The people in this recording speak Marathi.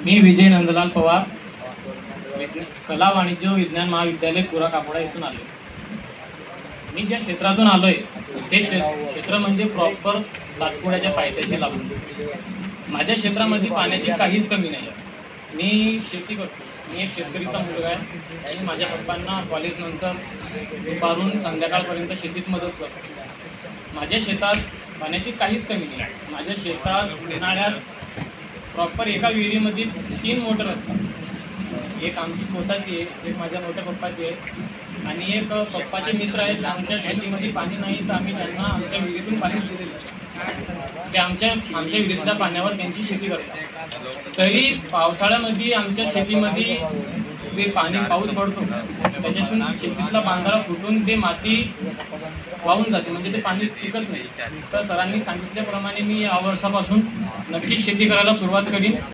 मी विजय नंदलाल पवार, कला वाणिज्य विज्ञान महाविद्यालय कुरा कापोडा इथून आलो. मी ज्या क्षेत्रातून आलोय ते क्षेत्र म्हणजे प्रॉपर सातपुड्याच्या पायथ्याशी लागून. माझ्या क्षेत्रामध्ये पाण्याची काहीच कमी नाही. मी शेती करतो. मी एक शेतकरीचा मुलगा आहे आणि माझ्या पप्पांना कॉलेजनंतर दुपारून संध्याकाळपर्यंत शेतीत मदत करतो. माझ्या शेतात पाण्याची काहीच कमी नाही. माझ्या शेतात उन्हाळ्यात प्रॉपर एका विहिरीमध्ये 3 मोटर असतात. एक आमची स्वतःची आहे, एक माझ्या मोठ्या पप्पाची आहे आणि एक पप्पाचे मित्र आहेत. आमच्या शेतीमध्ये पाणी नाही तर आम्ही त्यांना आमच्या विहिरीतून पाणी दिलेलं आहे. ते आमच्या विहिरीतल्या पाण्यावर त्यांची शेती करतात. तरी पावसाळ्यामध्ये आमच्या शेतीमध्ये जे पाऊस पडतो त्याच्यातून शेतीतला बांधारा फुटून ते माती वाहून जाते, म्हणजे ते पाणी टिकत नाही. तर सरांनी सांगितल्याप्रमाणे मी या वर्षापासून नक्कीच शेती करायला सुरुवात करीन.